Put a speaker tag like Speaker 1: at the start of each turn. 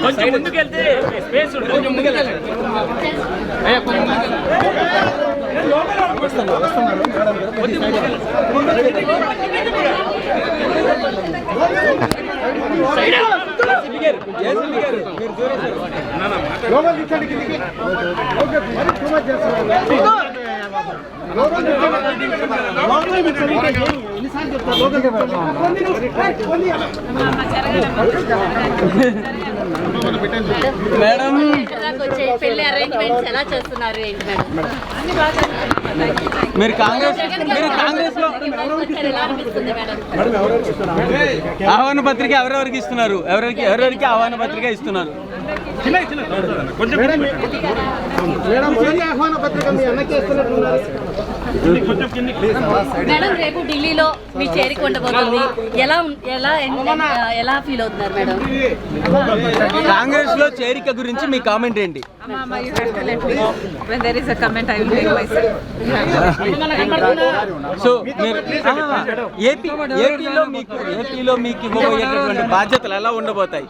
Speaker 1: కొంచెం ముందుకెళ్తే స్పేస్ కొంచెం ముందుకెళ్ళాలి.
Speaker 2: మేడం
Speaker 3: పెళ్లి అరేంజ్మెంట్స్ ఎలా చేస్తున్నారు ఏంటి మేడం?
Speaker 2: మీరు కాంగ్రెస్ లో ఆహ్వాన పత్రిక ఎవరెవరికి ఇస్తున్నారు? ఎవరెవరికి ఆహ్వాన పత్రిక ఇస్తున్నారు?
Speaker 3: మేడం రేపు ఢిల్లీలో మీ చేరిక ఉండబోతుంది, ఎలా ఫీల్ అవుతున్నారు మేడం?
Speaker 2: కాంగ్రెస్ లో చేరిక గురించి మీ కామెంట్ ఏంటి? సో మీరు ఏపీలో మీకు ఇవ్వబోయేటటువంటి బాధ్యతలు ఎలా ఉండబోతాయి?